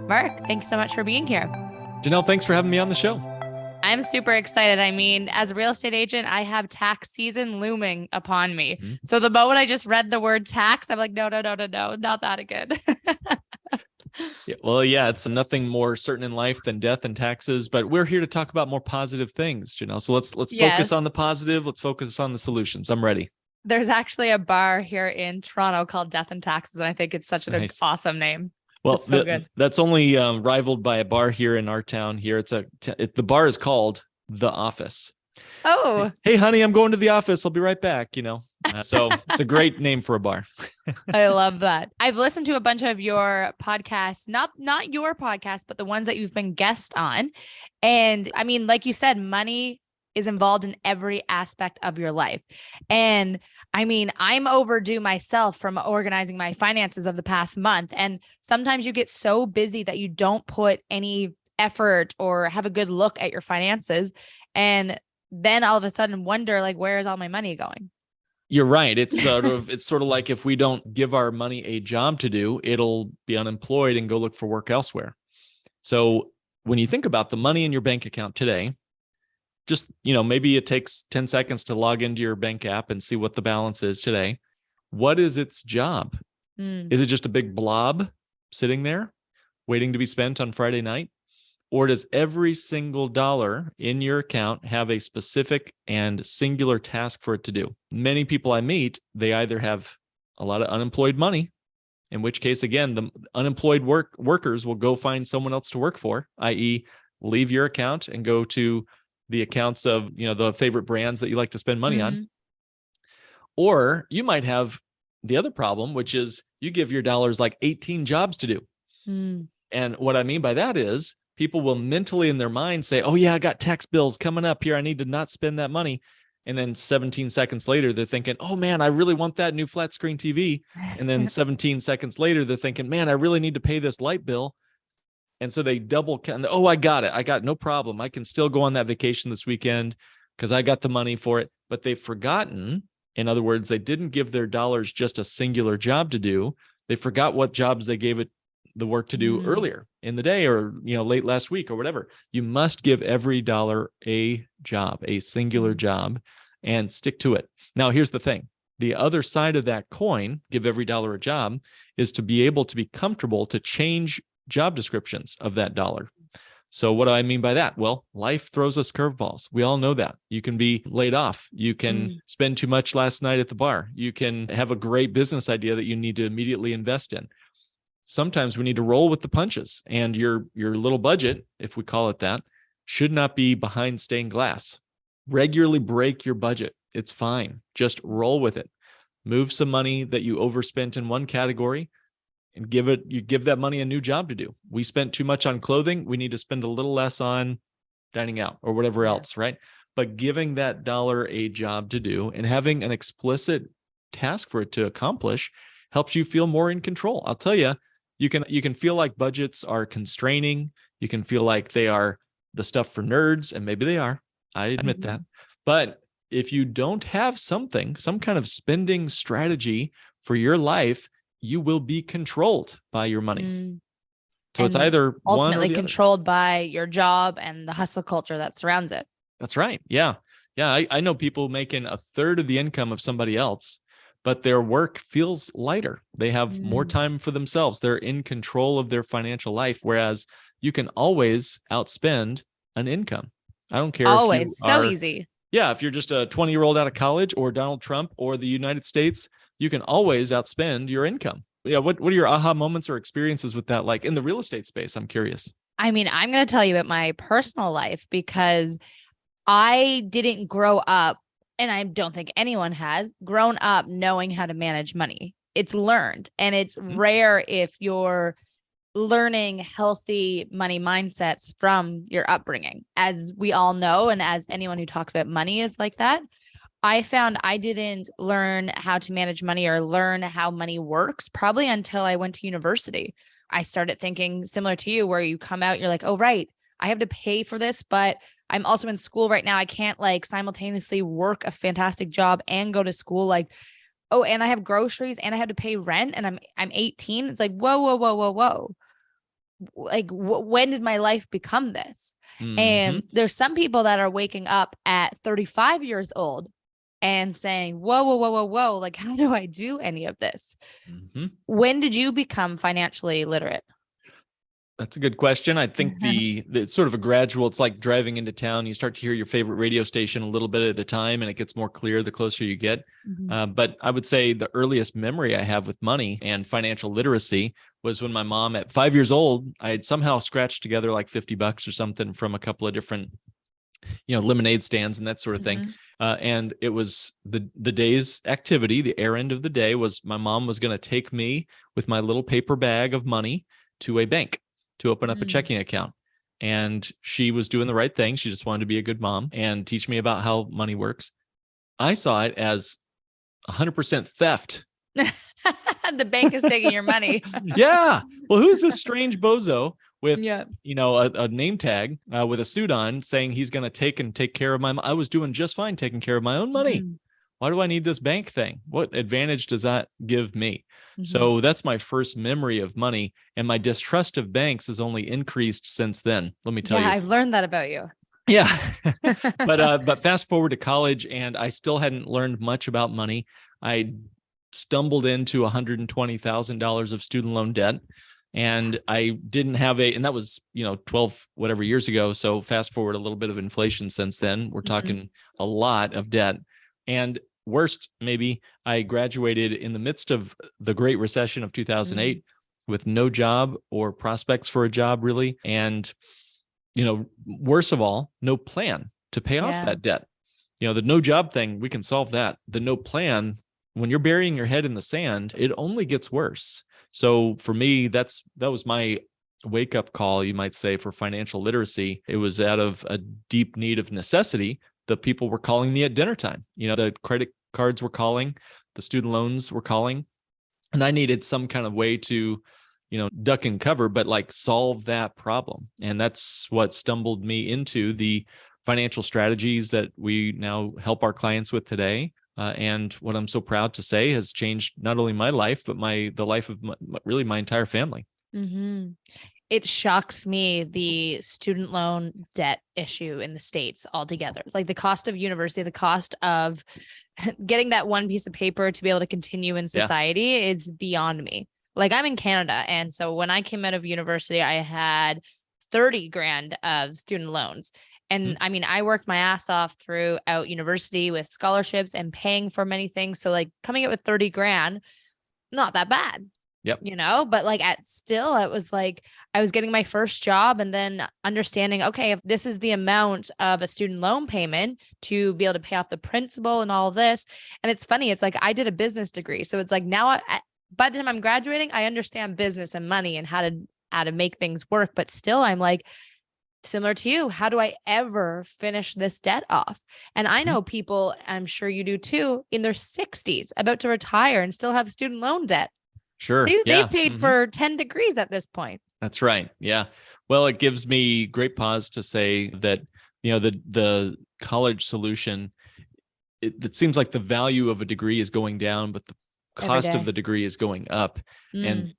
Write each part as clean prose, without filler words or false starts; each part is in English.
Mark, thanks so much for being here. Janelle, thanks for having me on the show. I'm super excited. I mean, as a real estate agent, I have tax season looming upon me. Mhm. So the moment I just read the word tax, I'm like, no, no, no, no, no, not that again. Yeah, it's nothing more certain in life than death and taxes, but we're here to talk about more positive things, Janelle. So let's focus Yes. on the positive. Let's focus on the solutions. I'm ready. There's actually a bar here in Toronto called Death and Taxes, and I think it's such an Nice. awesome name. Well, It's so good. that's only rivaled by a bar here in our town. Here, the bar is called The Office. Oh, Hey, honey, I'm going to the office. I'll be right back. So it's a great name for a bar. I love that. I've listened to a bunch of your podcasts, not your podcast, but the ones that you've been guest on. And I mean, like you said, money is involved in every aspect of your life. And I mean, I'm overdue myself from organizing my finances of the past month. And sometimes you get so busy that you don't put any effort or have a good look at your finances. And then all of a sudden wonder, like, where is all my money going? You're right. It's sort of like if we don't give our money a job to do, it'll be unemployed and go look for work elsewhere. So when you think about the money in your bank account today, just, maybe it takes 10 seconds to log into your bank app and see what the balance is today. What is its job? Mm. Is it just a big blob sitting there waiting to be spent on Friday night? Or does every single dollar in your account have a specific and singular task for it to do? Many people I meet, they either have a lot of unemployed money, in which case, again, the unemployed workers will go find someone else to work for, i.e., leave your account and go to the accounts of, the favorite brands that you like to spend money on. Mm-hmm. Or you might have the other problem, which is you give your dollars like 18 jobs to do. Mm. And what I mean by that is people will mentally in their mind say, oh yeah, I got tax bills coming up here. I need to not spend that money. And then 17 seconds later, they're thinking, oh man, I really want that new flat screen TV. And then 17 seconds later, they're thinking, man, I really need to pay this light bill. And so they double count. Oh, I got it. I got no problem. I can still go on that vacation this weekend because I got the money for it. But they've forgotten, in other words, they didn't give their dollars just a singular job to do. They forgot what jobs they gave it the work to do earlier in the day or, late last week or whatever. You must give every dollar a job, a singular job, and stick to it. Now, here's the thing. The other side of that coin, give every dollar a job, is to be able to be comfortable to change job descriptions of that dollar. So what do I mean by that? Well, life throws us curveballs. We all know that. You can be laid off. You can spend too much last night at the bar. You can have a great business idea that you need to immediately invest in. Sometimes we need to roll with the punches, and your little budget, if we call it that, should not be behind stained glass. Regularly break your budget. It's fine. Just roll with it. Move some money that you overspent in one category and give that money a new job to do. We spent too much on clothing. We need to spend a little less on dining out or whatever else, right? But giving that dollar a job to do and having an explicit task for it to accomplish helps you feel more in control. I'll tell you, you can feel like budgets are constraining. You can feel like they are the stuff for nerds, and maybe they are. I admit that. But if you don't have some kind of spending strategy for your life, you will be controlled by your money. So it's either ultimately one or controlled by your job and the hustle culture that surrounds it. That's right. Yeah. Yeah. I know people making a third of the income of somebody else, but their work feels lighter. They have more time for themselves. They're in control of their financial life, whereas you can always outspend an income. I don't care always. if you so easy. Yeah, if you're just a 20-year-old out of college or Donald Trump or the United States, you can always outspend your income. Yeah, what are your aha moments or experiences with that, like in the real estate space? I'm curious. I mean, I'm going to tell you about my personal life because I didn't grow up, and I don't think anyone has grown up knowing how to manage money. It's learned, and it's rare if you're learning healthy money mindsets from your upbringing. As we all know, and as anyone who talks about money is like that, I found I didn't learn how to manage money or learn how money works probably until I went to university. I started thinking similar to you, where you come out, you're like, oh, right, I have to pay for this, but I'm also in school right now. I can't like simultaneously work a fantastic job and go to school. Like, oh, and I have groceries and I have to pay rent and I'm 18. It's like, whoa, whoa, whoa, whoa, whoa. like when did my life become this? Mm-hmm. And there's some people that are waking up at 35 years old and saying, whoa, whoa, whoa, whoa, whoa, like, how do I do any of this? Mm-hmm. When did you become financially literate? That's a good question. I think it's sort of a gradual, it's like driving into town. You start to hear your favorite radio station a little bit at a time, and it gets more clear the closer you get. Mhm. But I would say the earliest memory I have with money and financial literacy was when my mom, at 5 years old, I had somehow scratched together like $50 or something from a couple of different, lemonade stands and that sort of thing. Mhm. And it was the day's activity. The errand of the day was my mom was going to take me with my little paper bag of money to a bank to open up a Mm. checking account. And she was doing the right thing. She just wanted to be a good mom and teach me about how money works. I saw it as 100% theft. The bank is taking your money. Yeah. Well, who's this strange bozo with, Yeah. a name tag with a suit on saying he's going to take care of I was doing just fine taking care of my own money. Mhm. Why do I need this bank thing? What advantage does that give me? Mhm. So that's my first memory of money. And my distrust of banks has only increased since then. Let me tell Yeah, you. I've learned that about you. Yeah. But fast forward to college, and I still hadn't learned much about money. I stumbled into $120,000 of student loan debt. And I didn't have and that was, 12 whatever years ago. So fast forward a little bit of inflation since then. We're Mhm. talking a lot of debt. And worst, maybe I graduated in the midst of the Great Recession of 2008 with no job or prospects for a job, really. And, worst of all, no plan to pay off Yeah. that debt. The no job thing, we can solve that. The no plan, when you're burying your head in the sand, it only gets worse. So for me, that was my wake up call, you might say, for financial literacy. It was out of a deep need of necessity. The people were calling me at dinner time. The credit cards were calling, the student loans were calling, and I needed some kind of way to, duck and cover, but like solve that problem. And that's what stumbled me into the financial strategies that we now help our clients with today. And what I'm so proud to say has changed not only my life, but the life of really my entire family. Mm-hmm. It shocks me, the student loan debt issue in the States altogether. Like the cost of university, the cost of getting that one piece of paper to be able to continue in society, it's beyond me. Like I'm in Canada. And so when I came out of university, I had 30 grand of student loans. And I mean, I worked my ass off throughout university with scholarships and paying for many things. So like coming out with 30 grand, not that bad. Yep. But like it was like I was getting my first job and then understanding, okay, if this is the amount of a student loan payment to be able to pay off the principal and all this. And it's funny, it's like I did a business degree. So it's like now by the time I'm graduating, I understand business and money and how to make things work. But still, I'm like, similar to you, how do I ever finish this debt off? And I know people, I'm sure you do too, in their 60s about to retire and still have student loan debt. Sure. They've paid for 10 degrees at this point. That's right. Yeah. Well, it gives me great pause to say that, the college solution, it seems like the value of a degree is going down, but the cost of the degree is going up. And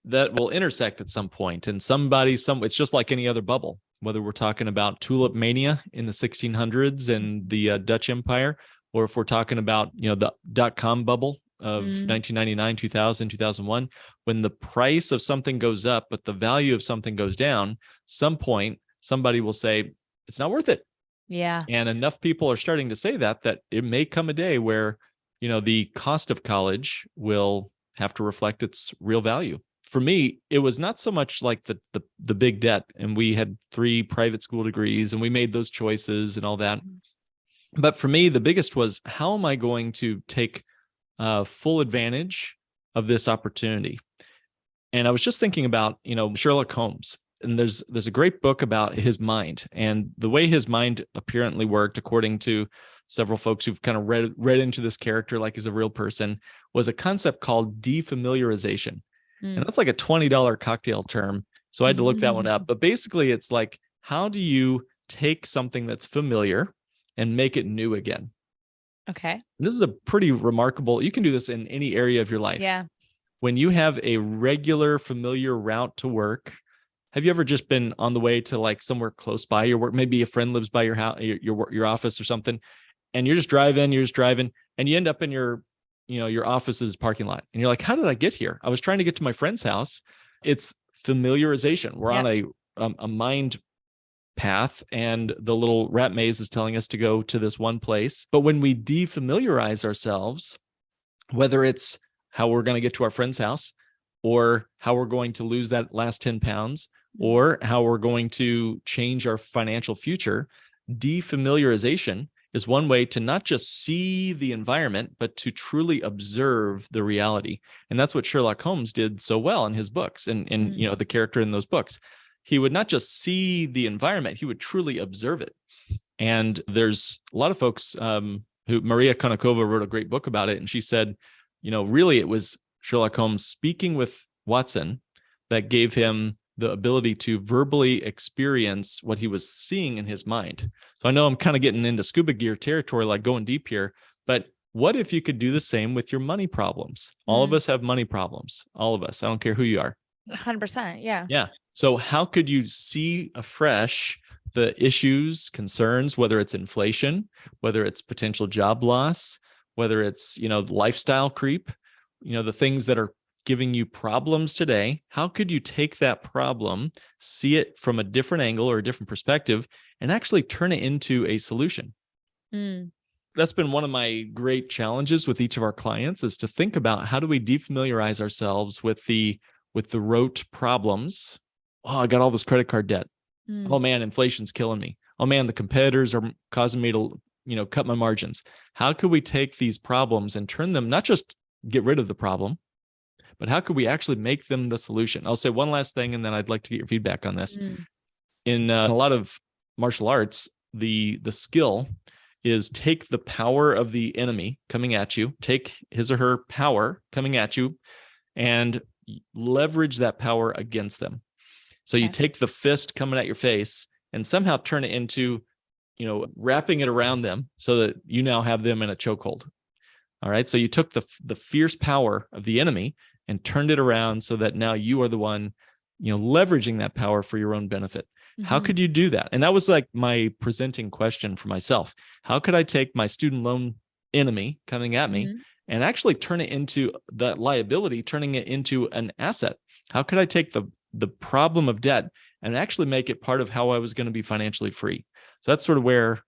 that will intersect at some point. And it's just like any other bubble, whether we're talking about tulip mania in the 1600s and the Dutch Empire, or if we're talking about, the .com bubble of 1999, 2000, 2001, when the price of something goes up, but the value of something goes down, some point, somebody will say, it's not worth it. Yeah. And enough people are starting to say that it may come a day where, the cost of college will have to reflect its real value. For me, it was not so much like the big debt, and we had 3 private school degrees and we made those choices and all that. But for me, the biggest was, how am I going to take full advantage of this opportunity? And I was just thinking about, Sherlock Holmes, and there's a great book about his mind and the way his mind apparently worked, according to several folks who've kind of read into this character like he's a real person, was a concept called defamiliarization. And that's like a $20 cocktail term. So I had to look that one up. But basically, it's like, how do you take something that's familiar and make it new again? Okay. And this is a pretty remarkable, you can do this in any area of your life. Yeah. when you have a regular, familiar route to work, have you ever just been on the way to like somewhere close by your work? Maybe a friend lives by your house, your office or something, and you're just driving, and you end up in your office's parking lot. And you're like, how did I get here? I was trying to get to my friend's house. It's familiarization. We're on a mind path, and the little rat maze is telling us to go to this one place. But when we defamiliarize ourselves, whether it's how we're going to get to our friend's house, or how we're going to lose that last 10 pounds, or how we're going to change our financial future, defamiliarization is one way to not just see the environment, but to truly observe the reality. And that's what Sherlock Holmes did so well in his books, and the character in those books. He would not just see the environment, he would truly observe it. And there's a lot of folks who, Maria Konnikova wrote a great book about it. And she said, really it was Sherlock Holmes speaking with Watson that gave him the ability to verbally experience what he was seeing in his mind. So I know I'm kind of getting into scuba gear territory, like going deep here, but what if you could do the same with your money problems? All of us have money problems. All of us. I don't care who you are. 100%. Yeah. Yeah. So how could you see afresh the issues, concerns, whether it's inflation, whether it's potential job loss, whether it's, lifestyle creep, the things that are giving you problems today? How could you take that problem, see it from a different angle or a different perspective, and actually turn it into a solution? That's been one of my great challenges with each of our clients, is to think about how do we defamiliarize ourselves with the rote problems. Oh, I got all this credit card debt. Oh man, inflation's killing me. Oh man, the competitors are causing me to, cut my margins. How could we take these problems and turn them, not just get rid of the problem, but how could we actually make them the solution? I'll say one last thing, and then I'd like to get your feedback on this. In a lot of martial arts, the skill is take the power of the enemy coming at you, take his or her power coming at you, and leverage that power against them. So you take the fist coming at your face and somehow turn it into, wrapping it around them so that you now have them in a chokehold. All right. So you took the fierce power of the enemy and turned it around so that now you are the one, leveraging that power for your own benefit. How could you do that? And that was like my presenting question for myself. How could I take my student loan enemy coming at me and actually turn it into that liability, turning it into an asset? How could I take the problem of debt and actually make it part of how I was going to be financially free? So that's sort of where,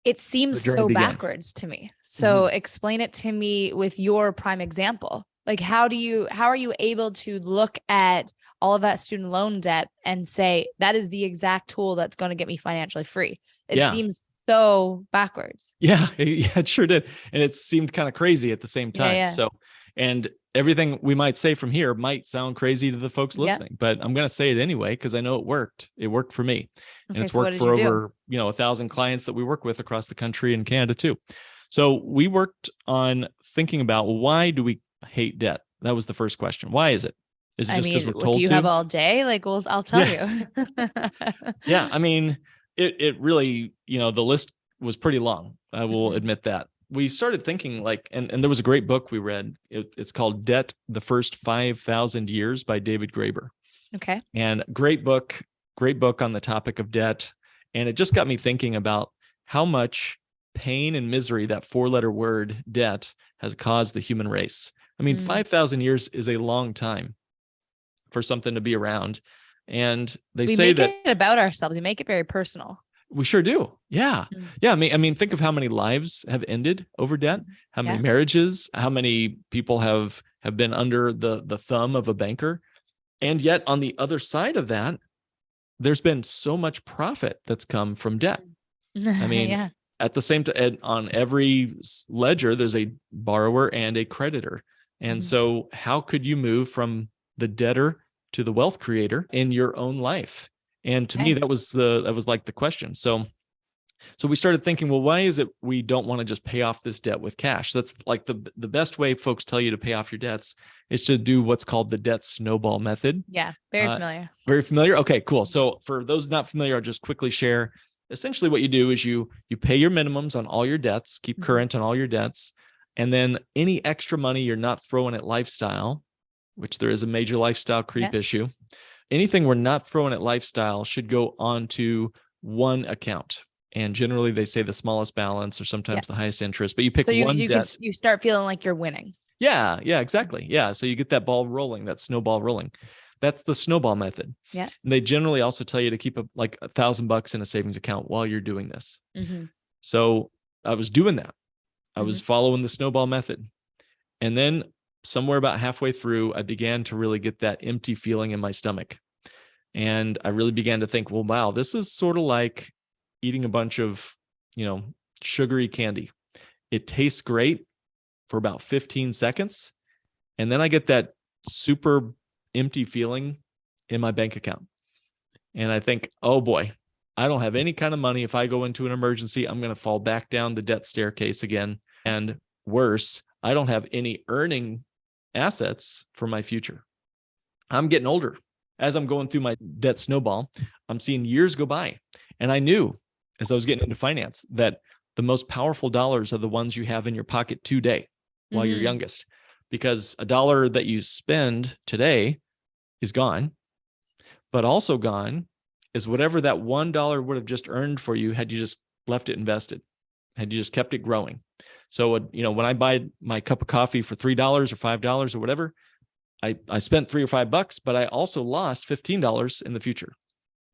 it seems so backwards to me. So explain it to me with your prime example. Like, how are you able to look at all of that student loan debt and say, that is the exact tool that's going to get me financially free? It seems so backwards. Yeah, it sure did. And it seemed kind of crazy at the same time. Yeah. So, and everything we might say from here might sound crazy to the folks listening, but I'm going to say it anyway, because I know it worked. It worked for me. And it's worked for over, 1,000 clients that we work with across the country and Canada too. So we worked on thinking about, why do we hate debt? That was the first question. Why is it? Is it just because we're told to? Do you have all day? Like, well, I'll tell you. Yeah. I mean, it really, the list was pretty long. I will admit that. We started thinking like, and there was a great book we read. It's called Debt, the First 5,000 Years by David Graeber. Okay. And great book on the topic of debt. And it just got me thinking about how much pain and misery that 4-letter word debt has caused the human race. I mean, 5,000 years is a long time for something to be around. And we say that it about ourselves. We make it very personal. We sure do. Yeah. Yeah. I mean, think of how many lives have ended over debt, how many marriages, how many people have been under the thumb of a banker. And yet on the other side of that, there's been so much profit that's come from debt. I mean, at the same time, on every ledger, there's a borrower and a creditor. And so how could you move from the debtor to the wealth creator in your own life? And to me, that was like the question. So we started thinking, well, why is it we don't want to just pay off this debt with cash? That's like the best way folks tell you to pay off your debts is to do what's called the debt snowball method. Yeah, very familiar. Very familiar. Okay, cool. So for those not familiar, I'll just quickly share. Essentially what you do is you pay your minimums on all your debts, keep current on all your debts. And then any extra money you're not throwing at lifestyle, which there is a major lifestyle creep issue. Anything we're not throwing at lifestyle should go onto one account. And generally they say the smallest balance or sometimes the highest interest, but you pick one debt. You start feeling like you're winning. Yeah, exactly. Yeah. So you get that ball rolling, that snowball rolling. That's the snowball method. Yeah. And they generally also tell you to keep like $1,000 in a savings account while you're doing this. Mm-hmm. So I was doing that. I was following the snowball method. And then somewhere about halfway through, I began to really get that empty feeling in my stomach. And I really began to think, well, wow, this is sort of like eating a bunch of, sugary candy. It tastes great for about 15 seconds. And then I get that super empty feeling in my bank account. And I think, oh boy, I don't have any kind of money. If I go into an emergency, I'm going to fall back down the debt staircase again. And worse, I don't have any earning assets for my future. I'm getting older. As I'm going through my debt snowball, I'm seeing years go by. And I knew as I was getting into finance that the most powerful dollars are the ones you have in your pocket today while you're youngest, because a dollar that you spend today is gone, but also gone is whatever that $1 would have just earned for you had you just left it invested, had you just kept it growing. So, when I buy my cup of coffee for $3 or $5 or whatever, I spent $3 or $5, but I also lost $15 in the future.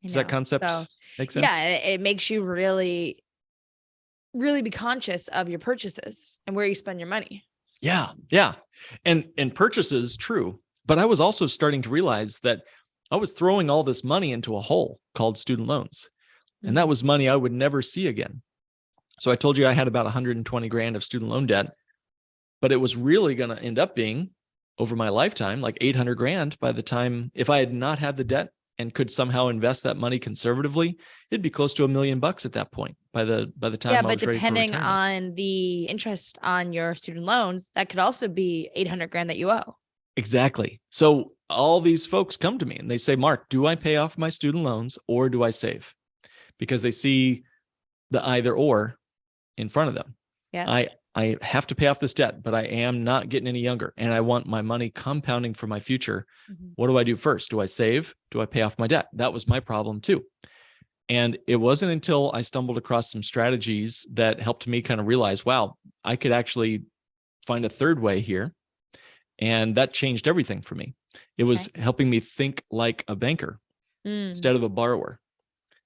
Does that concept make sense? Yeah, it makes you really, really be conscious of your purchases and where you spend your money. Yeah. And purchases, true. But I was also starting to realize that I was throwing all this money into a hole called student loans. And that was money I would never see again. So I told you I had about 120 grand of student loan debt, but it was really going to end up being over my lifetime, like 800 grand by the time, if I had not had the debt and could somehow invest that money conservatively, it'd be close to $1 million at that point by the time I was ready for retirement. Yeah, but depending on the interest on your student loans, that could also be 800 grand that you owe. Exactly. So all these folks come to me and they say, Mark, do I pay off my student loans or do I save? Because they see the either or in front of them. Yeah. I have to pay off this debt, but I am not getting any younger and I want my money compounding for my future. What do I do first? Do I save? Do I pay off my debt? That was my problem too. And it wasn't until I stumbled across some strategies that helped me kind of realize, wow, I could actually find a third way here. And that changed everything for me. It was helping me think like a banker instead of a borrower.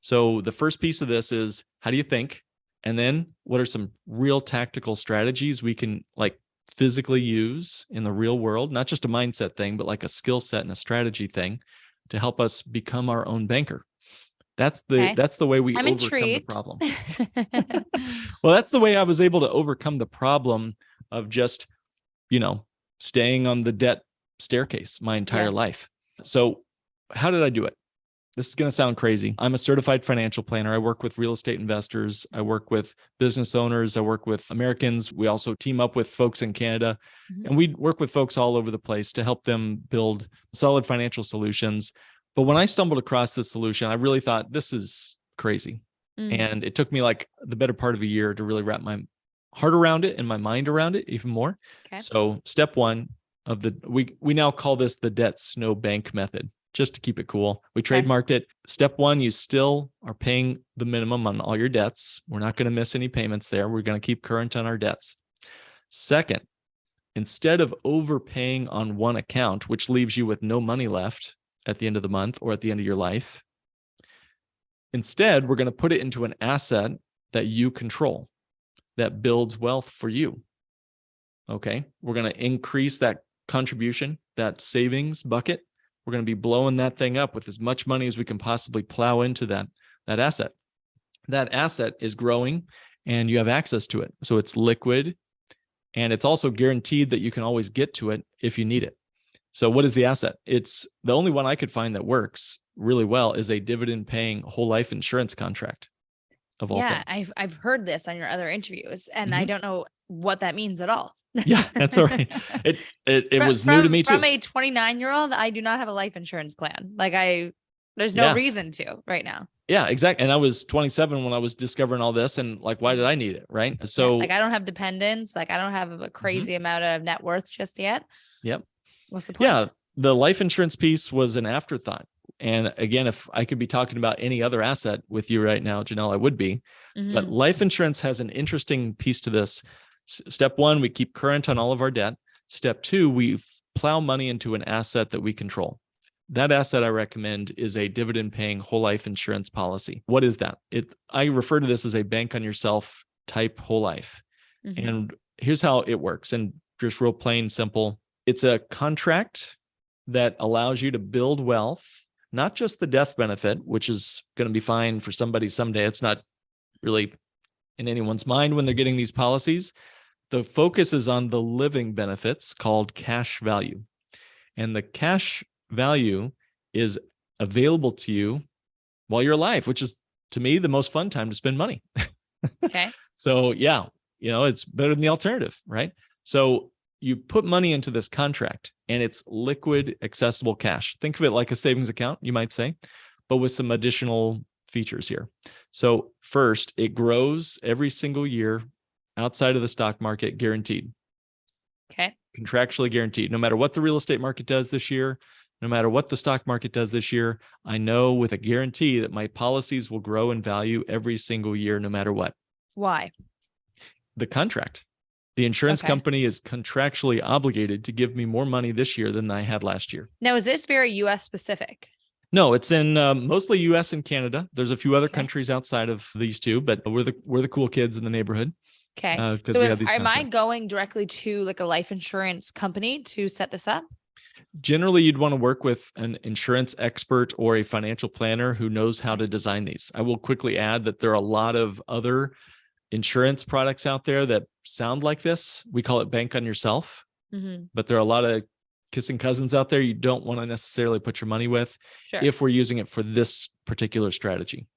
So the first piece of this is, how do you think? And then what are some real tactical strategies we can like physically use in the real world? Not just a mindset thing, but like a skill set and a strategy thing to help us become our own banker. That's the way we overcome the problem. Well, that's the way I was able to overcome the problem of just, staying on the debt staircase my entire life. So how did I do it? This is going to sound crazy. I'm a certified financial planner. I work with real estate investors. I work with business owners. I work with Americans. We also team up with folks in Canada, and we work with folks all over the place to help them build solid financial solutions. But when I stumbled across this solution, I really thought, this is crazy. And it took me like the better part of a year to really wrap my heart around it and my mind around it even more. Okay. So step one of we now call this the debt snow bank method, just to keep it cool. We trademarked it. Step one, you still are paying the minimum on all your debts. We're not going to miss any payments there. We're going to keep current on our debts. Second, instead of overpaying on one account, which leaves you with no money left at the end of the month or at the end of your life, instead, we're going to put it into an asset that you control, that builds wealth for you. Okay. We're going to increase that contribution, that savings bucket. We're going to be blowing that thing up with as much money as we can possibly plow into that asset. That asset is growing and you have access to it. So it's liquid and it's also guaranteed that you can always get to it if you need it. So what is the asset? It's the only one I could find that works really well is a dividend paying whole life insurance contract. Of all things. I've heard this on your other interviews and I don't know what that means at all. Yeah, that's all right. It was new to me too. From a 29-year-old, I do not have a life insurance plan. Like There's no Yeah. reason to right now. Yeah, exactly. And I was 27 when I was discovering all this, and like, why did I need it? Right. Yeah, So, like I don't have dependents. Like I don't have a Mhm. crazy amount of net worth just yet. Yep. What's the point? Yeah, the life insurance piece was an afterthought. And again, if I could be talking about any other asset with you right now, Jenelle, I would be. But Mhm. life insurance has an interesting piece to this. Step one, we keep current on all of our debt. Step two, we plow money into an asset that we control. That asset I recommend is a dividend paying whole life insurance policy. What is that? I refer to this as a bank on yourself type whole life. Mhm. And here's how it works. And just real plain, simple. It's a contract that allows you to build wealth, not just the death benefit, which is going to be fine for somebody someday. It's not really in anyone's mind when they're getting these policies. The focus is on the living benefits called cash value. And the cash value is available to you while you're alive, which is to me the most fun time to spend money. Okay. So yeah, it's better than the alternative, right? So you put money into this contract and it's liquid, accessible cash. Think of it like a savings account, you might say, but with some additional features here. So first, it grows every single year outside of the stock market, guaranteed. Okay. Contractually guaranteed. No matter what the real estate market does this year, no matter what the stock market does this year, I know with a guarantee that my policies will grow in value every single year, no matter what. Why? The contract. The insurance Okay. company is contractually obligated to give me more money this year than I had last year. Now, is this very US specific? No, it's in mostly US and Canada. There's a few other Okay. countries outside of these two, but we're the cool kids in the neighborhood. Okay. Because So we have these am I contracts. going directly to like a life insurance company to set this up? Generally, you'd want to work with an insurance expert or a financial planner who knows how to design these. I will quickly add that there are a lot of other insurance products out there that sound like this. We call it bank on yourself, Mhm. but there are a lot of kissing cousins out there you don't want to necessarily put your money with Sure. if we're using it for this particular strategy.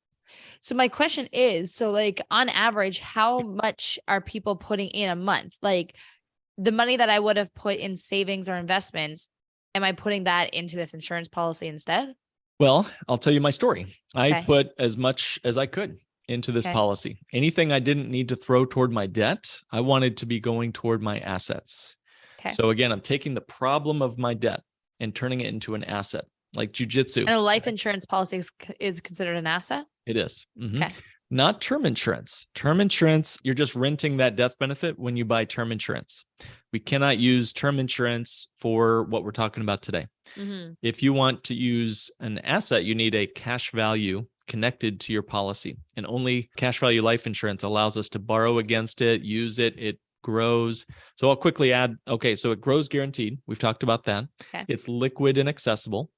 So my question is, so like on average, how much are people putting in a month? Like the money that I would have put in savings or investments, am I putting that into this insurance policy instead? Well, I'll tell you my story. I Okay. put as much as I could into this Okay. policy. Anything I didn't need to throw toward my debt, I wanted to be going toward my assets. Okay. So again, I'm taking the problem of my debt and turning it into an asset, like jujitsu. And a life insurance policy is considered an asset? It is. Mhm. Okay. Not term insurance. Term insurance, you're just renting that death benefit when you buy term insurance. We cannot use term insurance for what we're talking about today. Mhm. If you want to use an asset, you need a cash value connected to your policy. And only cash value life insurance allows us to borrow against it, use it, it grows. So I'll quickly add, okay, so it grows guaranteed. We've talked about that. Okay. It's liquid and accessible.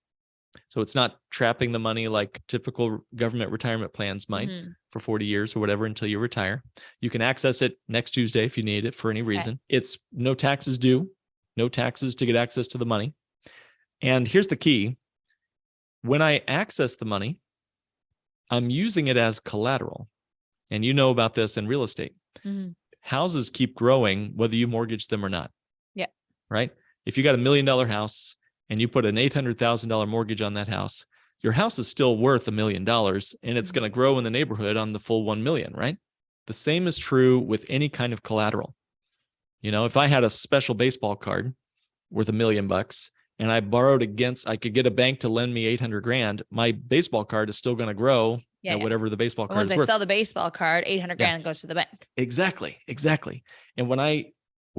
So it's not trapping the money like typical government retirement plans might Mhm. for 40 years or whatever until you retire. You can access it next Tuesday if you need it for any reason. It's no taxes due, no taxes to get access to the money. And here's the key. When I access the money, I'm using it as collateral. And you know about this in real estate. Mhm. Houses keep growing whether you mortgage them or not. Yeah. Right? If you got $1 million house and you put an $800,000 mortgage on that house, your house is still worth $1 million and it's going to grow in the neighborhood on the full 1 million, right? The same is true with any kind of collateral. If I had a special baseball card worth $1 million and I borrowed against, I could get a bank to lend me 800 grand, my baseball card is still going to grow Yeah, at whatever the baseball But card once is I worth. sell the baseball card, 800 Yeah. grand goes to the bank. Exactly. And when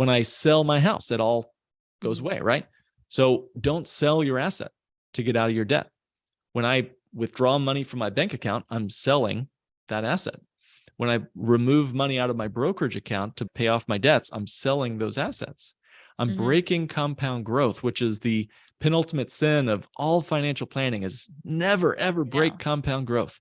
I sell my house, it all goes away, right? So don't sell your asset to get out of your debt. When I withdraw money from my bank account, I'm selling that asset. When I remove money out of my brokerage account to pay off my debts, I'm selling those assets. I'm breaking compound growth, which is the penultimate sin of all financial planning, is never, ever break compound growth.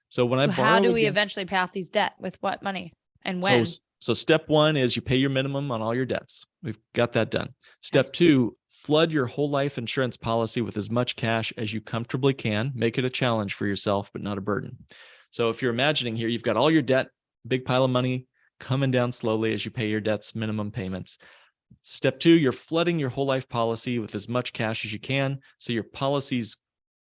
So when I borrow, how do we eventually pay off these debt? With what money and when? So step one is you pay your minimum on all your debts. We've got that done. Step two, flood your whole life insurance policy with as much cash as you comfortably can. Make it a challenge for yourself, but not a burden. So if you're imagining here, you've got all your debt, big pile of money coming down slowly as you pay your debt's minimum payments. Step two, you're flooding your whole life policy with as much cash as you can. So your policy's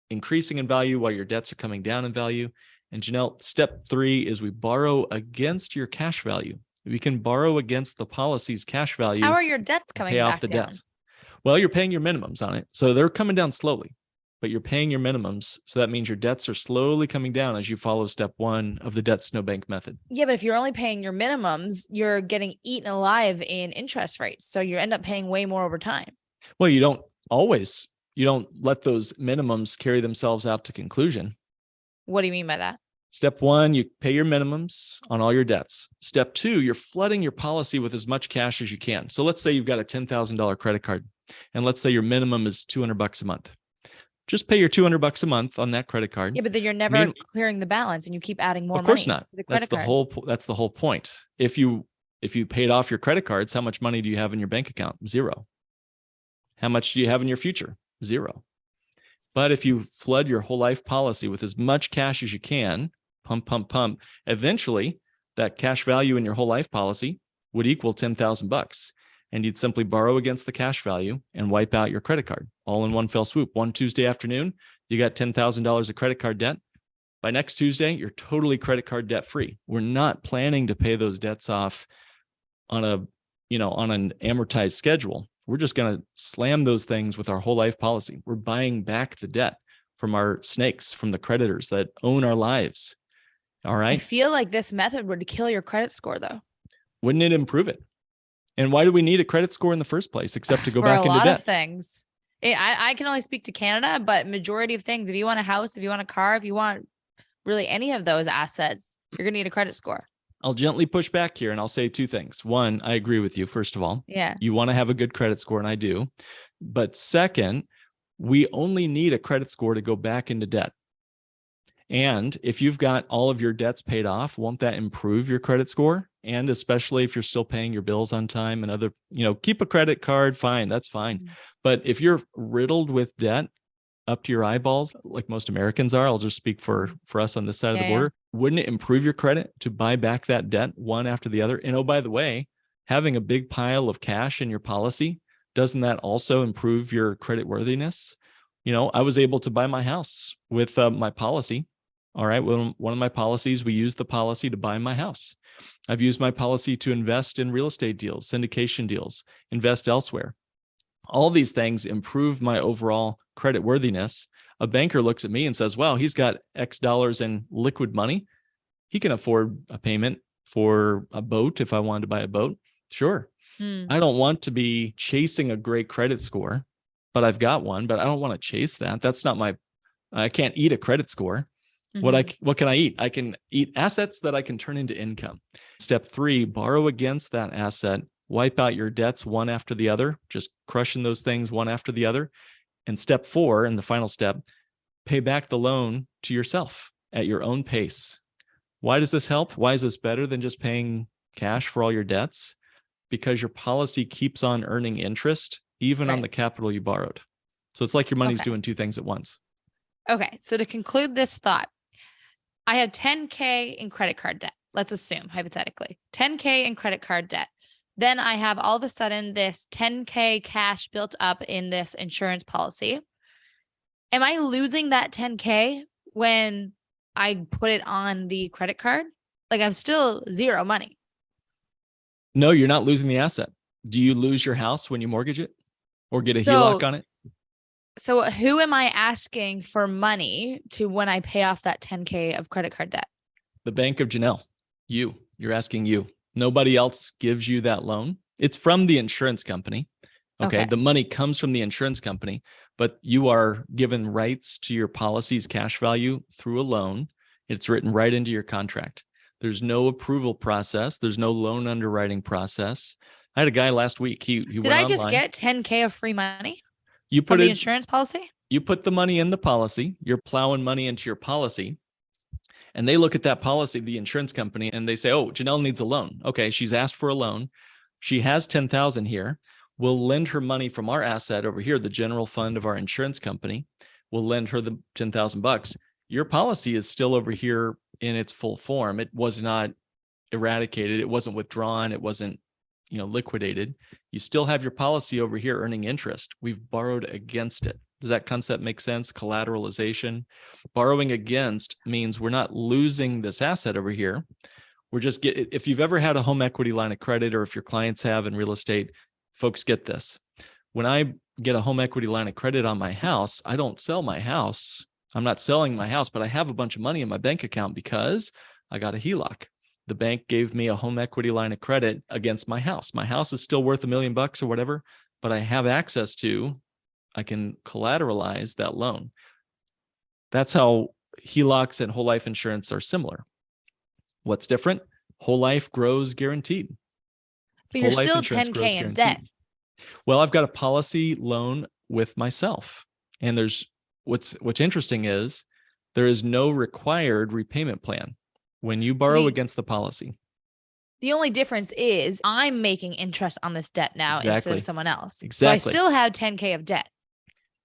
increasing in value while your debts are coming down in value. And Jenelle, step 3 is we borrow against your cash value. We can borrow against the policy's cash value. How are your debts to coming pay off back the down? debts? Well, you're paying your minimums on it. So they're coming down slowly, but you're paying your minimums. So that means your debts are slowly coming down as you follow step 1 of the debt snowbank method. Yeah, but if you're only paying your minimums, you're getting eaten alive in interest rates. So you end up paying way more over time. Well, you don't let those minimums carry themselves out to conclusion. What do you mean by that? Step 1, you pay your minimums on all your debts. Step 2, you're flooding your policy with as much cash as you can. So let's say you've got a $10,000 credit card, and let's say your minimum is $200 a month. Just pay your $200 a month on that credit card. Yeah, but then you're never clearing the balance, and you keep adding more money. Of course not. To the credit card. That's the whole point. If you paid off your credit cards, how much money do you have in your bank account? 0. How much do you have in your future? 0. But if you flood your whole life policy with as much cash as you can, pump, eventually that cash value in your whole life policy would equal $10,000, and you'd simply borrow against the cash value and wipe out your credit card all in one fell swoop. One Tuesday afternoon, you got $10,000 of credit card debt. By next Tuesday, you're totally credit card debt free. We're not planning to pay those debts off on an amortized schedule. We're just going to slam those things with our whole life policy. We're buying back the debt from our snakes, from the creditors that own our lives. All right. I feel like this method would kill your credit score, though. Wouldn't it improve it? And why do we need a credit score in the first place, except to go back into debt? For a lot of things. I can only speak to Canada, but majority of things, if you want a house, if you want a car, if you want really any of those assets, you're going to need a credit score. I'll gently push back here and I'll say 2 things. 1, I agree with you. First of all, yeah, you want to have a good credit score, and I do. But second, we only need a credit score to go back into debt. And if you've got all of your debts paid off, won't that improve your credit score? And especially if you're still paying your bills on time and other, keep a credit card, fine, that's fine. Mm-hmm. But if you're riddled with debt up to your eyeballs, like most Americans are, I'll just speak for us on this side of the border, wouldn't it improve your credit to buy back that debt one after the other? And oh, by the way, having a big pile of cash in your policy, doesn't that also improve your credit worthiness? I was able to buy my house with my policy. All right. Well, one of my policies, we used the policy to buy my house. I've used my policy to invest in real estate deals, syndication deals, invest elsewhere. All these things improve my overall credit worthiness. A banker looks at me and says, well, he's got X dollars in liquid money. He can afford a payment for a boat if I wanted to buy a boat. Sure. I don't want to be chasing a great credit score, but I've got one, but I don't want to chase that. That's not I can't eat a credit score. Mm-hmm. What can I eat? I can eat assets that I can turn into income. Step 3, borrow against that asset, wipe out your debts one after the other, just crushing those things one after the other. And step 4, and the final step, pay back the loan to yourself at your own pace. Why does this help? Why is this better than just paying cash for all your debts? Because your policy keeps on earning interest, even on the capital you borrowed. So it's like your money's doing 2 things at once. Okay. So to conclude this thought, I have $10K in credit card debt. Let's assume, hypothetically, $10K in credit card debt. Then I have all of a sudden this $10K cash built up in this insurance policy. Am I losing that $10K when I put it on the credit card? Like I'm still 0 money. No, you're not losing the asset. Do you lose your house when you mortgage it or get a HELOC on it? So who am I asking for money to when I pay off that $10K of credit card debt? The bank of Jenelle. You're asking you. Nobody else gives you that loan. It's from the insurance company. Okay. The money comes from the insurance company, but you are given rights to your policy's cash value through a loan. It's written right into your contract. There's no approval process. There's no loan underwriting process. I had a guy last week. He Did went I just online. get $10K of free money? You put from the insurance policy? You put the money in the policy. You're plowing money into your policy. And they look at that policy, the insurance company, and they say, oh, Jenelle needs a loan. Okay, she's asked for a loan. She has $10,000 here. We'll lend her money from our asset over here, the general fund of our insurance company. We'll lend her the $10,000. Your policy is still over here in its full form. It was not eradicated. It wasn't withdrawn. It wasn't liquidated. You still have your policy over here earning interest. We've borrowed against it. Does that concept make sense? Collateralization. Borrowing against means we're not losing this asset over here. We're just if you've ever had a home equity line of credit, or if your clients have in real estate, folks get this. When I get a home equity line of credit on my house, I don't sell my house. I'm not selling my house, but I have a bunch of money in my bank account because I got a HELOC. The bank gave me a home equity line of credit against my house. My house is still worth $1 million or whatever, but I have access to, I can collateralize that loan. That's how HELOCs and whole life insurance are similar. What's different? Whole life grows guaranteed. But you're still 10K in debt. Well, I've got a policy loan with myself. And there's what's interesting is there is no required repayment plan when you borrow against the policy. The only difference is I'm making interest on this debt now instead of someone else. Exactly. So I still have 10K of debt.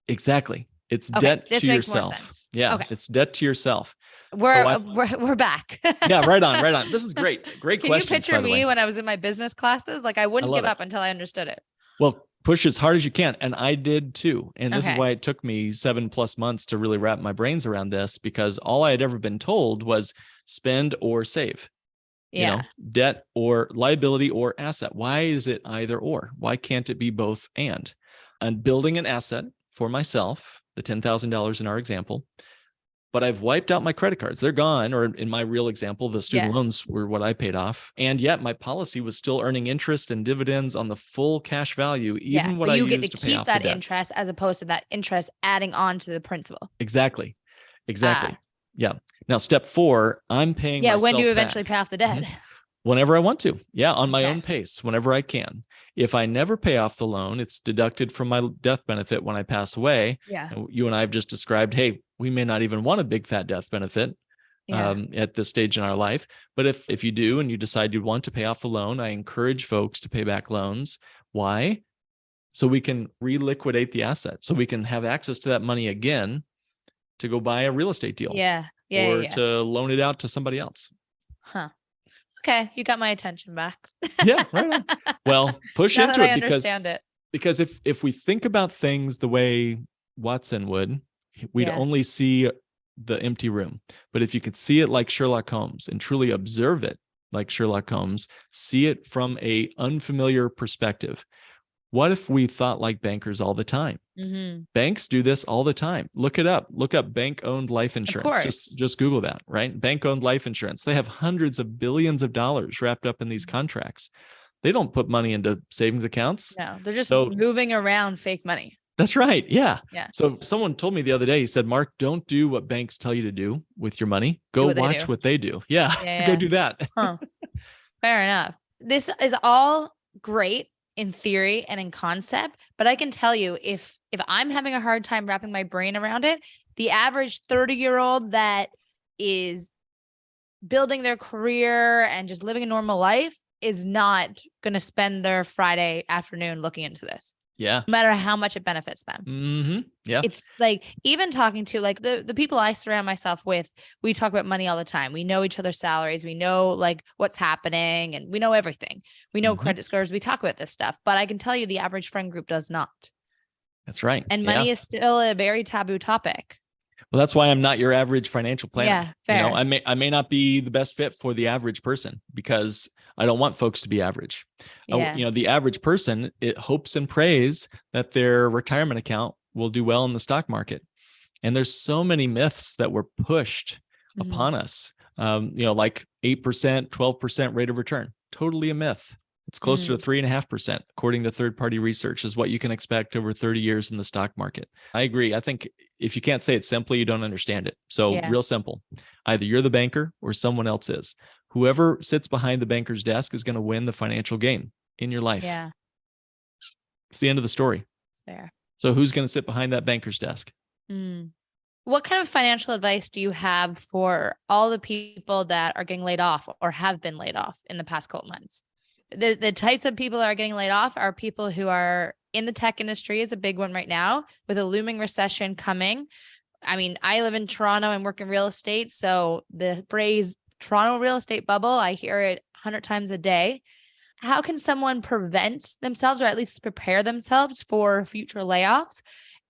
Exactly. It's debt to yourself. More sense. Yeah, okay. It's debt to yourself. We're back. Yeah, right on. This is great. Great Can question. Can you picture me when I was in my business classes? Like I wouldn't give up until I understood it. Well, push as hard as you can. And I did too. And this is why it took me 7+ months to really wrap my brains around this, because all I had ever been told was spend or save. Yeah. You know, debt or liability or asset. Why is it either or? Why can't it be both and? I'm building an asset for myself, the $10,000 in our example, but I've wiped out my credit cards. They're gone. Or in my real example, the student loans were what I paid off. And yet my policy was still earning interest and dividends on the full cash value, even what I used to pay off the debt. You get to keep that interest as opposed to that interest adding on to the principal. Exactly. Yeah. Now, step 4, I'm paying myself when do you eventually pay off the debt? Mm-hmm. Whenever I want to. Yeah, on my own pace, whenever I can. If I never pay off the loan, it's deducted from my death benefit when I pass away. Yeah. And you and I have just described, hey, we may not even want a big fat death benefit at this stage in our life. But if you do and you decide you want to pay off the loan, I encourage folks to pay back loans. Why? So we can reliquidate the asset. So we can have access to that money again to go buy a real estate deal. Or to loan it out to somebody else. Huh. Okay, you got my attention back. Yeah, right on. Well, push into it because if we think about things the way Watson would, we'd only see the empty room. But if you could see it like Sherlock Holmes and truly observe it like Sherlock Holmes, see it from a unfamiliar perspective. What if we thought like bankers all the time? Mm-hmm. Banks do this all the time. Look it up. Look up bank-owned life insurance. Just Google that, right? Bank-owned life insurance. They have hundreds of billions of dollars wrapped up in these contracts. They don't put money into savings accounts. No, they're just moving around fake money. That's right. Yeah. So someone told me the other day, he said, Mark, don't do what banks tell you to do with your money. Go watch what they do. Yeah. Go do that. Huh. Fair enough. This is all great in theory and in concept, but I can tell you if I'm having a hard time wrapping my brain around it, the average 30-year-old that is building their career and just living a normal life is not going to spend their Friday afternoon looking into this. Yeah. No matter how much it benefits them. Mm-hmm. Yeah. It's like even talking to like the people I surround myself with, we talk about money all the time. We know each other's salaries. We know like what's happening and we know everything. We know credit scores. We talk about this stuff, but I can tell you the average friend group does not. That's right. And money is still a very taboo topic. Well, that's why I'm not your average financial planner. Yeah, fair. You know, I may not be the best fit for the average person because I don't want folks to be average. Yeah. The average person, it hopes and prays that their retirement account will do well in the stock market. And there's so many myths that were pushed upon us. Like 8%, 12% rate of return, totally a myth. It's closer to 3.5%, according to third-party research, is what you can expect over 30 years in the stock market. I agree. I think if you can't say it simply, you don't understand it. So real simple. Either you're the banker or someone else is. Whoever sits behind the banker's desk is going to win the financial game in your life. Yeah. It's the end of the story. Fair. So who's going to sit behind that banker's desk? What kind of financial advice do you have for all the people that are getting laid off or have been laid off in the past couple months? The types of people that are getting laid off are people who are in the tech industry is a big one right now with a looming recession coming. I mean, I live in Toronto and work in real estate. So the phrase Toronto real estate bubble, I hear it 100 times a day. How can someone prevent themselves or at least prepare themselves for future layoffs?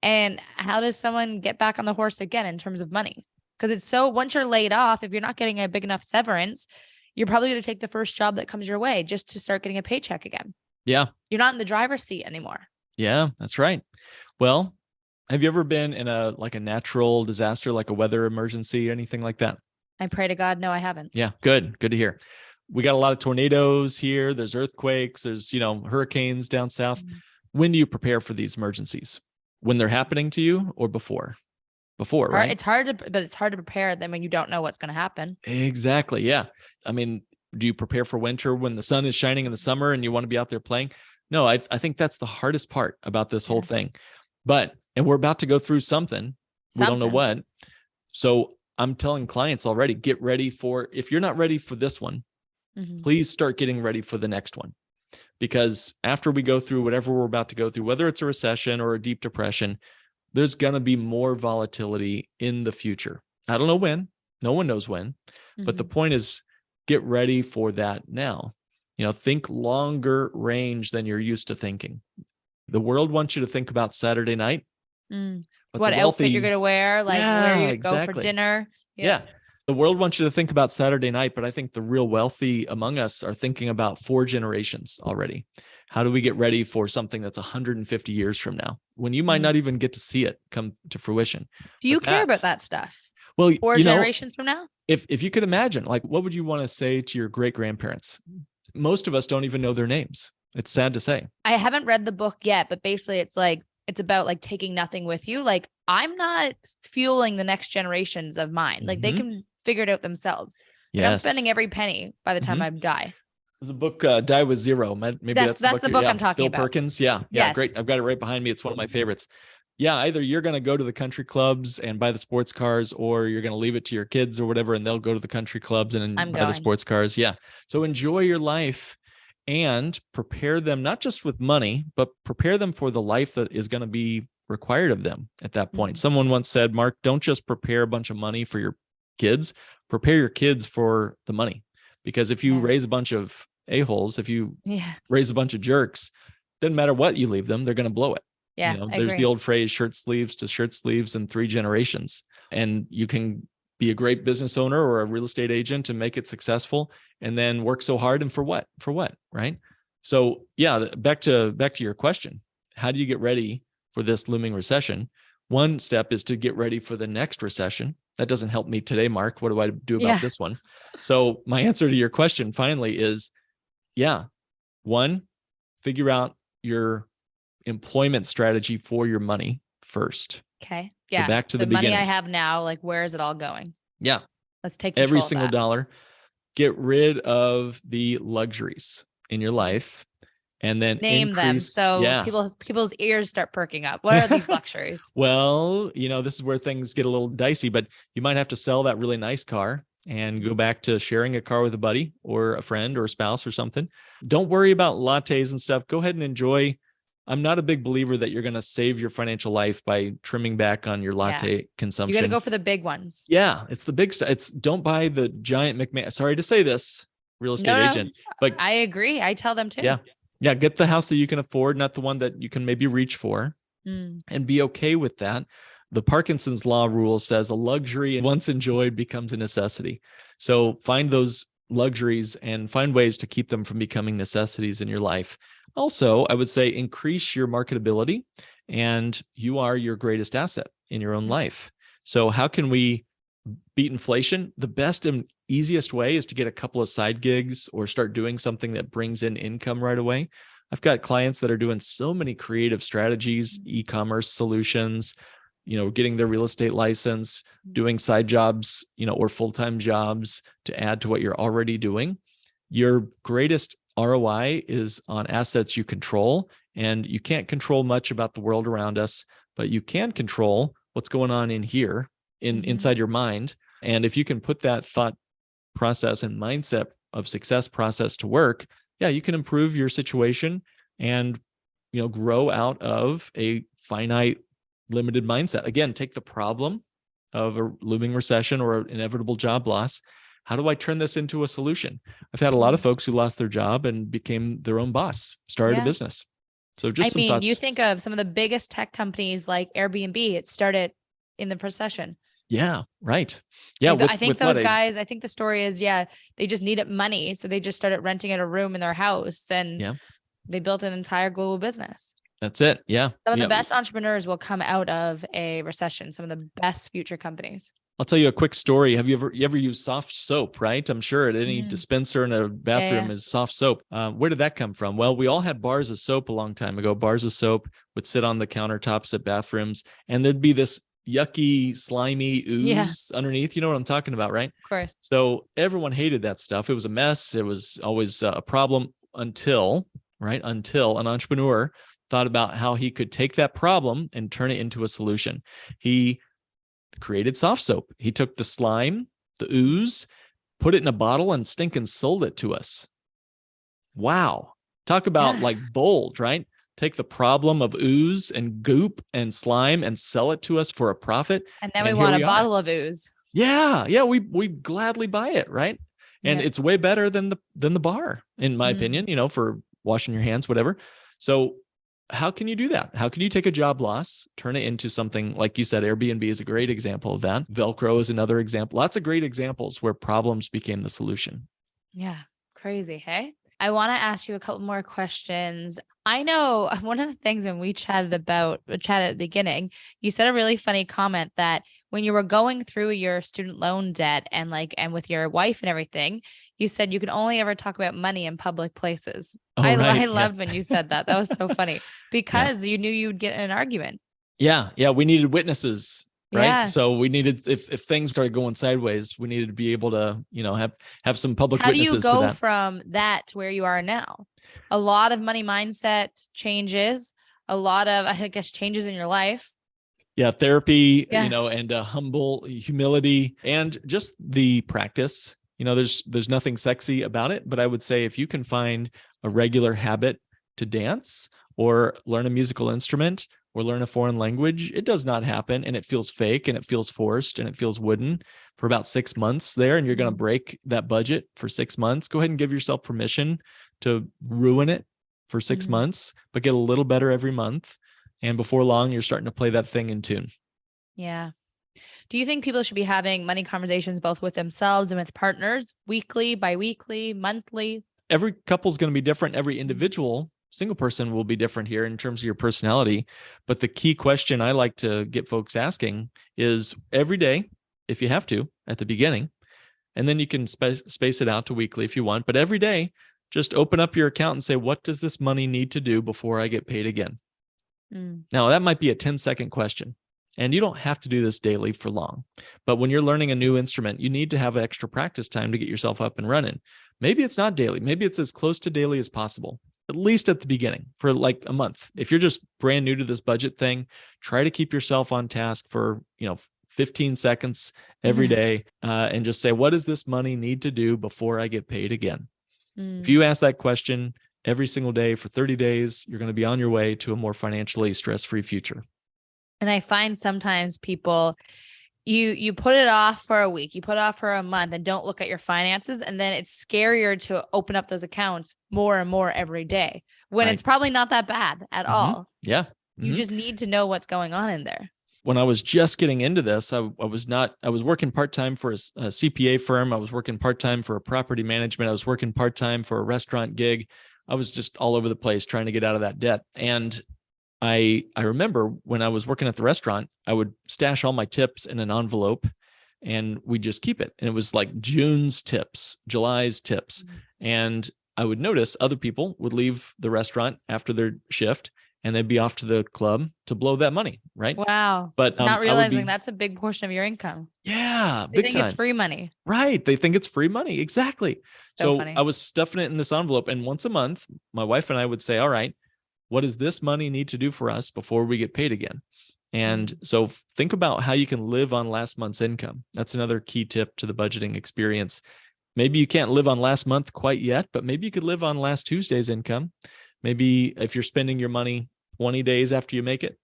And how does someone get back on the horse again in terms of money? Because it's so, once you're laid off, if you're not getting a big enough severance, you're probably going to take the first job that comes your way just to start getting a paycheck again. Yeah. You're not in the driver's seat anymore. Yeah, that's right. Well, have you ever been in a natural disaster, like a weather emergency, anything like that? I pray to God, no, I haven't. Yeah, good. Good to hear. We got a lot of tornadoes here. There's earthquakes. There's, hurricanes down south. When do you prepare for these emergencies? When they're happening to you or before? Before, right? It's hard to prepare them when you don't know what's going to happen. Exactly. Yeah. I mean, do you prepare for winter when the sun is shining in the summer and you want to be out there playing? No, I think that's the hardest part about this whole thing. And we're about to go through something. We don't know what. So I'm telling clients already, get ready for, if you're not ready for this one, please start getting ready for the next one. Because after we go through whatever we're about to go through, whether it's a recession or a deep depression, there's going to be more volatility in the future. I don't know when. No one knows when. But the point is, get ready for that now. Think longer range than you're used to thinking. The world wants you to think about Saturday night. What outfit you're going to wear, where you go for dinner. Yeah. The world wants you to think about Saturday night, but I think the real wealthy among us are thinking about 4 generations already. How do we get ready for something that's 150 years from now, when you might not even get to see it come to fruition? Do you care about that stuff? Well, 4 generations from now? If you could imagine, what would you want to say to your great-grandparents? Most of us don't even know their names. It's sad to say. I haven't read the book yet, but basically it's about taking nothing with you. I'm not fueling the next generations of mine. They can figure it out themselves. I'm spending every penny by the time I die. There's a book, Die with Zero. Maybe that's the book I'm talking about. Bill Perkins. Yeah. Yes. Great. I've got it right behind me. It's one of my favorites. Yeah. Either you're going to go to the country clubs and buy the sports cars, or you're going to leave it to your kids or whatever, and they'll go to the country clubs and buy the sports cars. Yeah. So enjoy your life and prepare them, not just with money, but prepare them for the life that is going to be required of them at that point. Someone once said, Mark, don't just prepare a bunch of money for your kids, prepare your kids for the money. Because if you raise a bunch of a-holes, if you raise a bunch of jerks, doesn't matter what you leave them, they're going to blow it. Yeah, there's the old phrase, shirt sleeves to shirt sleeves in 3 generations. And you can be a great business owner or a real estate agent and make it successful, and then work so hard. And for what? Right? So yeah, back to your question. How do you get ready for this looming recession? One step is to get ready for the next recession. That doesn't help me today, Mark. What do I do about this one? So my answer to your question finally is, 1, figure out your employment strategy for your money first. Okay. Yeah. So back to the money beginning. I have now, where is it all going? Yeah. Let's take control every of single that. dollar. Get rid of the luxuries in your life, and then name them. So people's ears start perking up. What are these luxuries? Well, this is where things get a little dicey, but you might have to sell that really nice car and go back to sharing a car with a buddy or a friend or a spouse or something. Don't worry about lattes and stuff. Go ahead and enjoy. I'm not a big believer that you're going to save your financial life by trimming back on your latte consumption. You got to go for the big ones. Yeah, it's the big stuff. Don't buy the giant McMahon. Sorry to say this, real estate agent, but I agree. I tell them too. Yeah. Get the house that you can afford, not the one that you can maybe reach for, and be okay with that. The Parkinson's law rule says a luxury once enjoyed becomes a necessity. So find those luxuries and find ways to keep them from becoming necessities in your life. Also, I would say increase your marketability, and you are your greatest asset in your own life. So how can we beat inflation? The best and easiest way is to get a couple of side gigs or start doing something that brings in income right away. I've got clients that are doing so many creative strategies, e-commerce solutions, getting their real estate license, doing side jobs, or full-time jobs to add to what you're already doing. Your greatest ROI is on assets you control, and you can't control much about the world around us, but you can control what's going on in here, inside your mind. And if you can put that thought process and mindset of success process to work, you can improve your situation and, grow out of a finite, limited mindset. Again, take the problem of a looming recession or an inevitable job loss. How do I turn this into a solution? I've had a lot of folks who lost their job and became their own boss, started a business. So just I some mean, you thoughts. think of some of the biggest tech companies like Airbnb, it started in the recession. Yeah, right. Yeah, Like I think with what those a guys, I think the story is, yeah, they just needed money. So they just started renting out a room in their house and yeah, they built an entire global business. that's it. Yeah. Some of the Yeah. best entrepreneurs will come out of a recession, some of the best future companies. I'll tell you a quick story. Have you ever used soft soap, right? I'm sure at any Mm, dispenser in a yeah, yeah. bathroom is soft soap. Where did that come from? Well, we all had bars of soap a long time ago. Bars of soap would sit on the countertops at bathrooms, and there'd be this yucky, slimy Yeah, of ooze underneath. You know what I'm talking about, right? course. So everyone hated that stuff. It was a mess. It was always a problem until, right? Until an entrepreneur thought about how he could take that problem and turn it into a solution. He created soft soap. He took the slime, the ooze, put it in a bottle and stinking sold it to us. Wow. Talk about Yeah. like bold, right? Take the problem of ooze and goop and slime and sell it to us for a profit. And then we And here want a we are. bottle of ooze. Yeah, yeah, we gladly buy it, right? And Yeah. it's way better than the bar, in my Mm. opinion, for washing your hands, whatever. So how can you do that? How can you take a job loss, turn it into something like you said? Airbnb is a great example of that. Velcro is another example. Lots of great examples where problems became the solution. Yeah. Crazy. Hey, I want to ask you a couple more questions. I know one of the things when we chatted at the beginning, you said a really funny comment that when you were going through your student loan debt and with your wife and everything, you said you could only ever talk about money in public places. Oh, I right. Yeah. loved when you said that. That was so funny Yeah. because you knew you'd get in an argument. Yeah. Yeah. We needed witnesses, right? Yeah. So we needed, if things started going sideways, we needed to be able to, have some public How do you witnesses to go that. from that to where you are now? A lot of money mindset changes, a lot of, I guess, changes in your life. Yeah, therapy, Yeah. and humble humility and just the practice. There's nothing sexy about it, but I would say if you can find a regular habit to dance or learn a musical instrument or learn a foreign language, it does not happen, and it feels fake and it feels forced and it feels wooden for about 6 months there, and you're going to break that budget for 6 months. Go ahead and give yourself permission to ruin it for 6 months, but get a little better every month. And before long, you're starting to play that thing in tune. Yeah. Do you think people should be having money conversations both with themselves and with partners, weekly, biweekly, monthly? Every couple's going to be different. Every individual single person will be different here in terms of your personality. But the key question I like to get folks asking is every day, if you have to, at the beginning, and then you can space it out to weekly if you want. But every day, just open up your account and say, what does this money need to do before I get paid again? Now, that might be a 10-second question, and you don't have to do this daily for long. But when you're learning a new instrument, you need to have extra practice time to get yourself up and running. Maybe it's not daily. Maybe it's as close to daily as possible, at least at the beginning for like a month. If you're just brand new to this budget thing, try to keep yourself on task for, 15 seconds every day and just say, what does this money need to do before I get paid again? If you ask that question every single day for 30 days, you're going to be on your way to a more financially stress-free future. And I find sometimes people, you put it off for a week, you put it off for a month and don't look at your finances. And then it's scarier to open up those accounts more and more every day when it's probably not that bad at all. Yeah. You just need to know what's going on in there. When I was just getting into this, I was working part-time for a CPA firm. I was working part-time for a property management. I was working part-time for a restaurant gig. I was just all over the place trying to get out of that debt. And I remember when I was working at the restaurant, I would stash all my tips in an envelope and we just keep it. And it was like June's tips, July's tips. And I would notice other people would leave the restaurant after their shift and they'd be off to the club to blow that money, right? Wow. But not realizing that's a big portion of your income. Yeah, They big think time. it's free money. Right. They think it's free money. Exactly. So So funny. I was stuffing it in this envelope. And once a month, my wife and I would say, all right, what does this money need to do for us before we get paid again? And so think about how you can live on last month's income. That's another key tip to the budgeting experience. Maybe you can't live on last month quite yet, but maybe you could live on last Tuesday's income. Maybe if you're spending your money 20 days after you make it,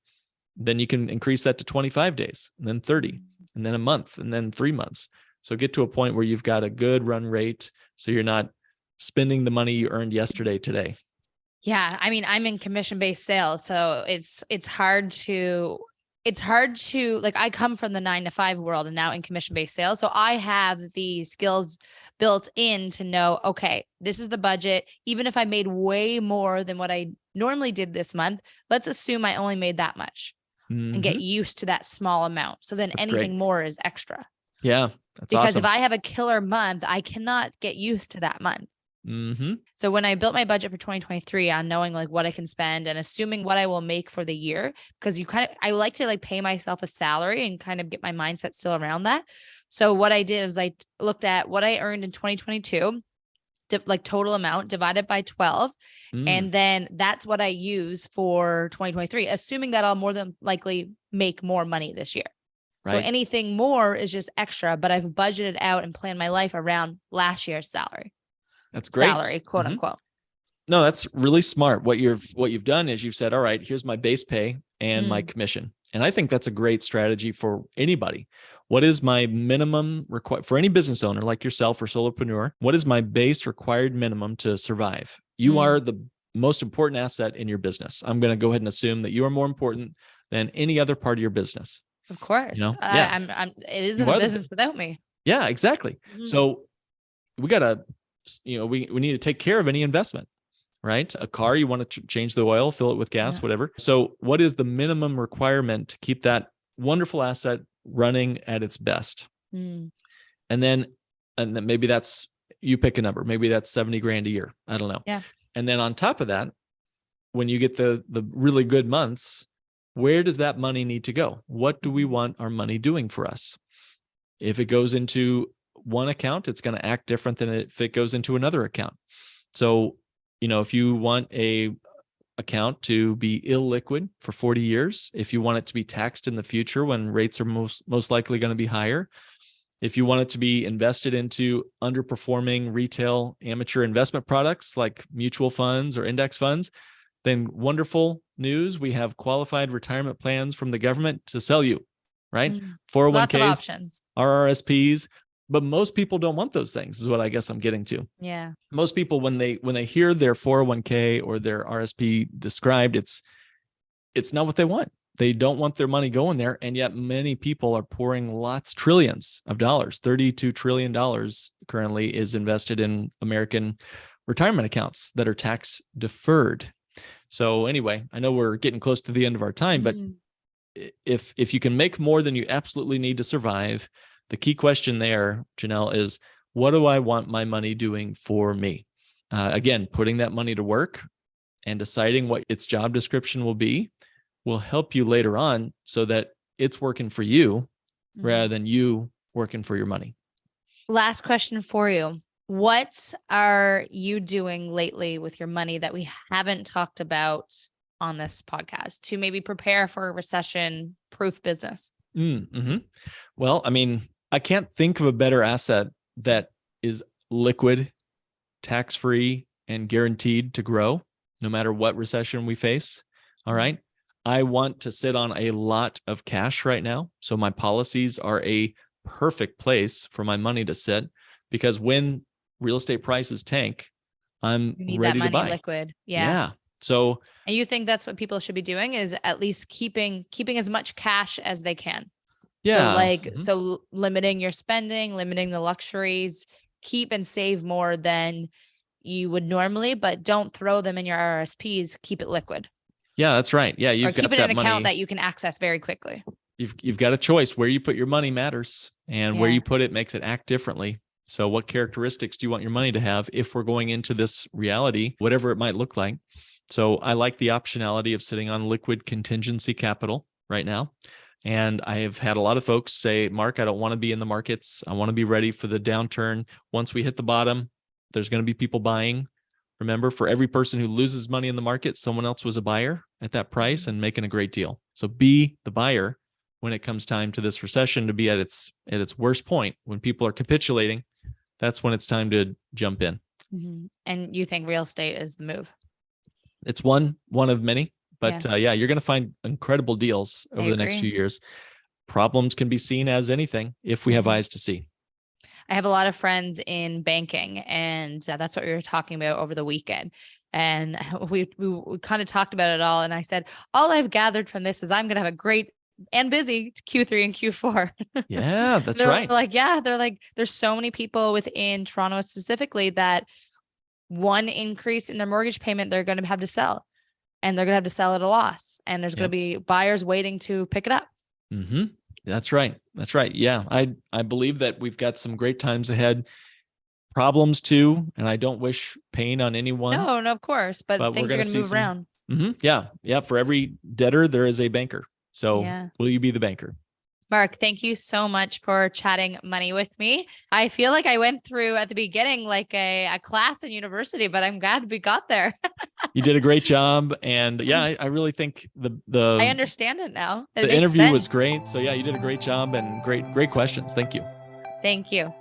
then you can increase that to 25 days and then 30 and then a month and then 3 months. So get to a point where you've got a good run rate so you're not spending the money you earned yesterday today. Yeah. I mean, I'm in commission-based sales, so it's hard to like, I come from the 9 to 5 world and now in commission-based sales. So I have the skills built in to know, okay, this is the budget. Even if I made way more than what I normally did this month, let's assume I only made that much and get used to that small amount. So then That's anything great. more is extra. Yeah, that's Because awesome. if I have a killer month, I cannot get used to that month. Mm-hmm. So when I built my budget for 2023 on knowing like what I can spend and assuming what I will make for the year, because I like to like pay myself a salary and kind of get my mindset still around that. So what I did was I looked at what I earned in 2022, like total amount divided by 12. And then that's what I use for 2023, assuming that I'll more than likely make more money this year. Right. So anything more is just extra, but I've budgeted out and planned my life around last year's salary. That's great. Salary, quote unquote. No, that's really smart. What you've done is you've said, all right, here's my base pay and my commission. And I think that's a great strategy for anybody. What is my minimum required for any business owner like yourself or solopreneur? What is my base required minimum to survive? You are the most important asset in your business. I'm going to go ahead and assume that you are more important than any other part of your business. Of course. You know? It isn't a business without me. Yeah, exactly. So we got to, we need to take care of any investment, right? A car, you want to change the oil, fill it with gas, whatever. So what is the minimum requirement to keep that wonderful asset running at its best? And then maybe that's, you pick a number, maybe that's 70 grand a year. I don't know. Yeah. And then on top of that, when you get the really good months, where does that money need to go? What do we want our money doing for us? If it goes into one account, it's going to act different than if it goes into another account. So, if you want a account to be illiquid for 40 years, if you want it to be taxed in the future when rates are most likely going to be higher, if you want it to be invested into underperforming retail amateur investment products like mutual funds or index funds, then wonderful news. We have qualified retirement plans from the government to sell you, right? 401ks, lots of options, RRSPs, but most people don't want those things is what I guess I'm getting to. Yeah. Most people, when they hear their 401k or their RSP described, it's not what they want. They don't want their money going there. And yet many people are pouring trillions of dollars, $32 trillion currently is invested in American retirement accounts that are tax deferred. So anyway, I know we're getting close to the end of our time, but if you can make more than you absolutely need to survive, the key question there, Jenelle, is what do I want my money doing for me? Again, putting that money to work and deciding what its job description will help you later on so that it's working for you rather than you working for your money. Last question for you. What are you doing lately with your money that we haven't talked about on this podcast to maybe prepare for a recession-proof business? Well, I mean, I can't think of a better asset that is liquid, tax-free, and guaranteed to grow no matter what recession we face. All right. I want to sit on a lot of cash right now. So my policies are a perfect place for my money to sit, because when real estate prices tank, I'm ready to buy. Liquid. Yeah. So, and you think that's what people should be doing, is at least keeping as much cash as they can. Yeah. So limiting your spending, limiting the luxuries, keep and save more than you would normally, but don't throw them in your RSPs. Keep it liquid. Yeah, that's right. Yeah. Or keep it in an account that you can access very quickly. You've got a choice. Where you put your money matters, and where you put it makes it act differently. So what characteristics do you want your money to have if we're going into this reality, whatever it might look like? So I like the optionality of sitting on liquid contingency capital right now. And I have had a lot of folks say, Mark, I don't want to be in the markets. I want to be ready for the downturn. Once we hit the bottom, there's going to be people buying. Remember, for every person who loses money in the market, someone else was a buyer at that price and making a great deal. So be the buyer when it comes time to this recession to be at its worst point, when people are capitulating. That's when it's time to jump in. And you think real estate is the move? It's one of many, but you're going to find incredible deals over the next few years. Problems can be seen as anything if we have eyes to see. I have a lot of friends in banking, and that's what we were talking about over the weekend. And we kind of talked about it all. And I said, all I've gathered from this is I'm going to have a great and busy Q3 and Q4. Yeah, that's They're right. like, yeah, they're like, there's so many people within Toronto specifically that one increase in their mortgage payment, they're going to have to sell, and they're going to have to sell at a loss. And there's going to be buyers waiting to pick it up. Mm-hmm. That's right. That's right. Yeah. I believe that we've got some great times ahead, problems too. And I don't wish pain on anyone. No, of course. But things are going to move around. Mm-hmm. Yeah. Yeah. For every debtor, there is a banker. So will you be the banker? Mark, thank you so much for chatting money with me. I feel like I went through at the beginning like a class in university, but I'm glad we got there. You did a great job. And yeah, I really think I understand it now. The interview was great. So yeah, you did a great job and great questions. Thank you. Thank you.